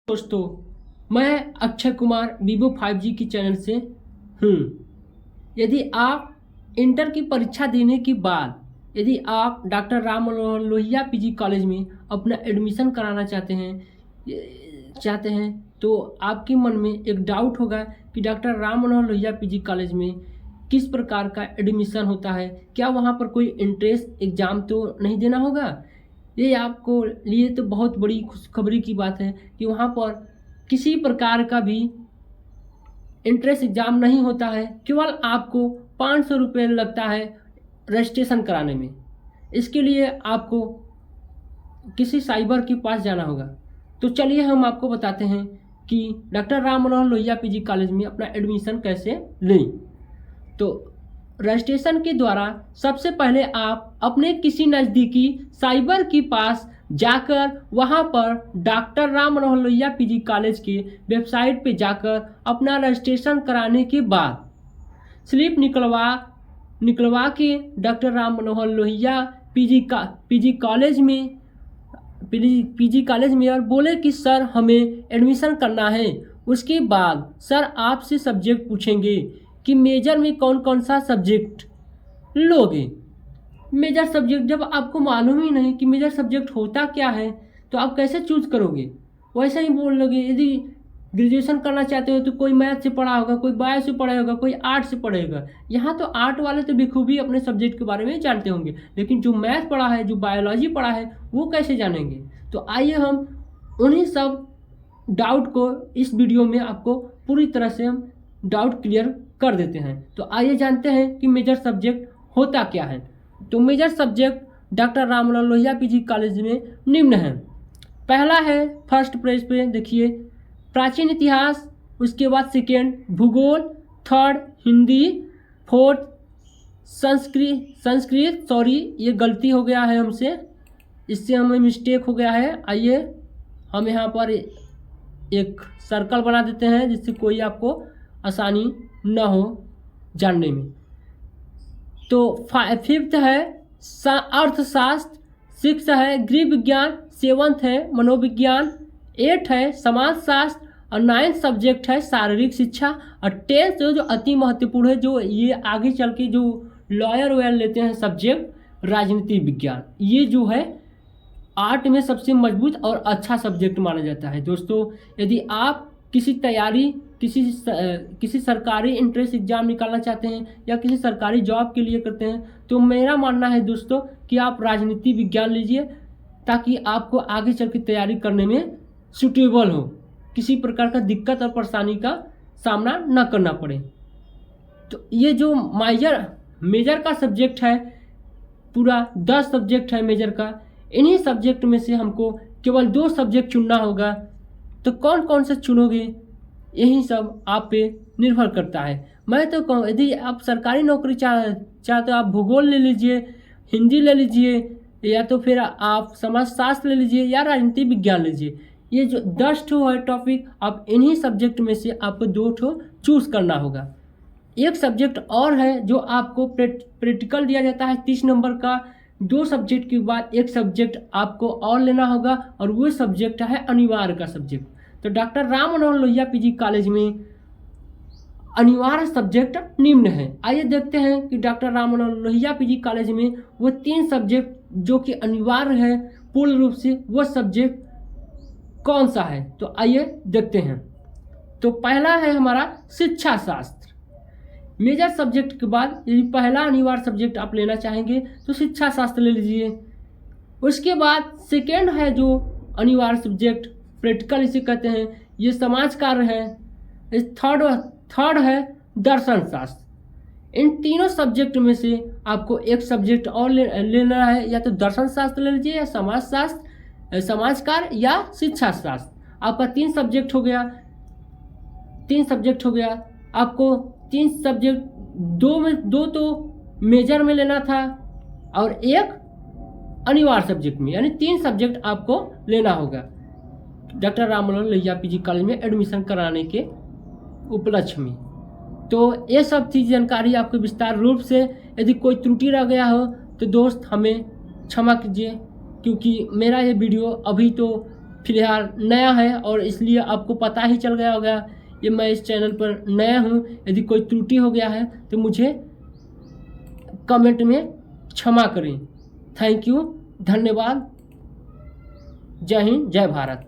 दोस्तों, मैं Akshay Kumar Vivo 5G की चैनल से हूँ। यदि आप इंटर की परीक्षा देने के बाद यदि आप doctor Ram Manohar Lohia PG college में अपना एडमिशन कराना चाहते हैं तो आपके मन में एक डाउट होगा कि doctor Ram Manohar Lohia PG college में किस प्रकार का एडमिशन होता है। क्या वहाँ पर कोई एंट्रेंस एग्ज़ाम तो नहीं देना होगा। ये आपको लिए तो बहुत बड़ी खुशखबरी की बात है कि वहाँ पर किसी प्रकार का भी एंट्रेंस एग्ज़ाम नहीं होता है। केवल आपको 500 रुपये लगता है रजिस्ट्रेशन कराने में। इसके लिए आपको किसी साइबर के पास जाना होगा। तो चलिए हम आपको बताते हैं कि doctor Ram Manohar Lohia PG college में अपना एडमिशन कैसे लें। तो रजिस्ट्रेशन के द्वारा सबसे पहले आप अपने किसी नज़दीकी साइबर के पास जाकर वहां पर doctor Ram Manohar Lohia PG college के वेबसाइट पे जाकर अपना रजिस्ट्रेशन कराने के बाद स्लिप निकलवा के doctor Ram Manohar Lohia PG college में और बोले कि सर हमें एडमिशन करना है। उसके बाद सर आपसे सब्जेक्ट पूछेंगे कि मेजर में कौन कौन सा सब्जेक्ट लोगे। मेजर सब्जेक्ट जब आपको मालूम ही नहीं कि मेजर सब्जेक्ट होता क्या है तो आप कैसे चूज करोगे। वैसे ही बोल लोगे। यदि ग्रेजुएशन करना चाहते हो तो कोई मैथ से पढ़ा होगा, कोई बायो से पढ़ा होगा, कोई आर्ट से पढ़ेगा। यहाँ तो आर्ट वाले तो बेखूबी अपने सब्जेक्ट के बारे में जानते होंगे, लेकिन जो मैथ पढ़ा है, जो बायोलॉजी पढ़ा है, वो कैसे जानेंगे। तो आइए हम उन्हीं सब डाउट को इस वीडियो में आपको पूरी तरह से हम डाउट क्लियर कर देते हैं। तो आइए जानते हैं कि मेजर सब्जेक्ट होता क्या है। तो major subject doctor Ram Manohar Lohia PG college में निम्न है। पहला है, फर्स्ट पेज पे देखिए, प्राचीन इतिहास। उसके बाद सेकेंड भूगोल, third Hindi, fourth Sanskrit sorry ये गलती हो गया है हमसे, इससे हमें मिस्टेक हो गया है। आइए हम यहाँ पर एक सर्कल बना देते हैं जिससे कोई आपको आसानी न हो जानने में। तो फिफ्थ है अर्थशास्त्र, सिक्स है गृह विज्ञान, सेवंथ है मनोविज्ञान, एट है समाजशास्त्र और नाइन्थ सब्जेक्ट है शारीरिक शिक्षा और टेंथ जो अति महत्वपूर्ण है, जो ये आगे चल के जो लॉयर वॉयर लेते हैं सब्जेक्ट, राजनीति विज्ञान। ये जो है आर्ट में सबसे मजबूत और अच्छा सब्जेक्ट माना जाता है। दोस्तों, यदि आप किसी सरकारी एंट्रेंस एग्जाम निकालना चाहते हैं या किसी सरकारी जॉब के लिए करते हैं तो मेरा मानना है दोस्तों कि आप राजनीति विज्ञान लीजिए, ताकि आपको आगे चल के तैयारी करने में सूटेबल हो, किसी प्रकार का दिक्कत और परेशानी का सामना न करना पड़े। तो ये जो मेजर का सब्जेक्ट है, पूरा 10 सब्जेक्ट है मेजर का। इन्हीं सब्जेक्ट में से हमको केवल 2 सब्जेक्ट चुनना होगा। तो कौन कौन से चुनोगे, यही सब आप पे निर्भर करता है। मैं तो कहूँ, यदि आप सरकारी नौकरी चाहते हो आप भूगोल ले लीजिए, हिंदी ले लीजिए, या तो फिर आप समाजशास्त्र ले लीजिए या राजनीति विज्ञान लीजिए। ये जो 10 ठो है टॉपिक, आप इन्हीं सब्जेक्ट में से आपको 2 ठो चूज करना होगा। एक सब्जेक्ट और है जो आपको प्रैक्टिकल दिया जाता है 30 नंबर का। 2 सब्जेक्ट के बाद एक सब्जेक्ट आपको और लेना होगा और वो सब्जेक्ट है अनिवार्य का सब्जेक्ट। तो doctor Ram Manohar Lohia PG college में अनिवार्य सब्जेक्ट निम्न है। आइए देखते हैं कि doctor Ram Manohar Lohia PG college में वो 3 सब्जेक्ट जो कि अनिवार्य है पूर्ण रूप से, वो सब्जेक्ट कौन सा है। तो आइए देखते हैं। तो पहला है हमारा शिक्षा शास्त्र। मेजर सब्जेक्ट के बाद यदि पहला अनिवार्य सब्जेक्ट आप लेना चाहेंगे तो शिक्षा शास्त्र ले लीजिए। उसके बाद सेकेंड है जो अनिवार्य सब्जेक्ट, प्रैक्टिकल इसे कहते हैं, ये समाज कार्य है। थर्ड है दर्शन शास्त्र। इन तीनों सब्जेक्ट में से आपको एक सब्जेक्ट और लेना है, या तो दर्शन शास्त्र ले लीजिए या समाज कार्य या शिक्षा शास्त्र। आपका 3 सब्जेक्ट हो गया। आपको 3 सब्जेक्ट, 2 तो मेजर में लेना था और एक अनिवार्य सब्जेक्ट में, यानी 3 सब्जेक्ट आपको लेना होगा doctor Ram Manohar Lohia PG college में एडमिशन कराने के उपलक्ष्य में। तो ये सब चीज़ जानकारी आपको विस्तार रूप से, यदि कोई त्रुटि रह गया हो तो दोस्त हमें क्षमा कीजिए, क्योंकि मेरा ये वीडियो अभी तो फिलहाल नया है और इसलिए आपको पता ही चल गया होगा ये मैं इस चैनल पर नया हूँ। यदि कोई त्रुटि हो गया है तो मुझे कमेंट में क्षमा करें। थैंक यू, धन्यवाद। जय हिंद, जय भारत।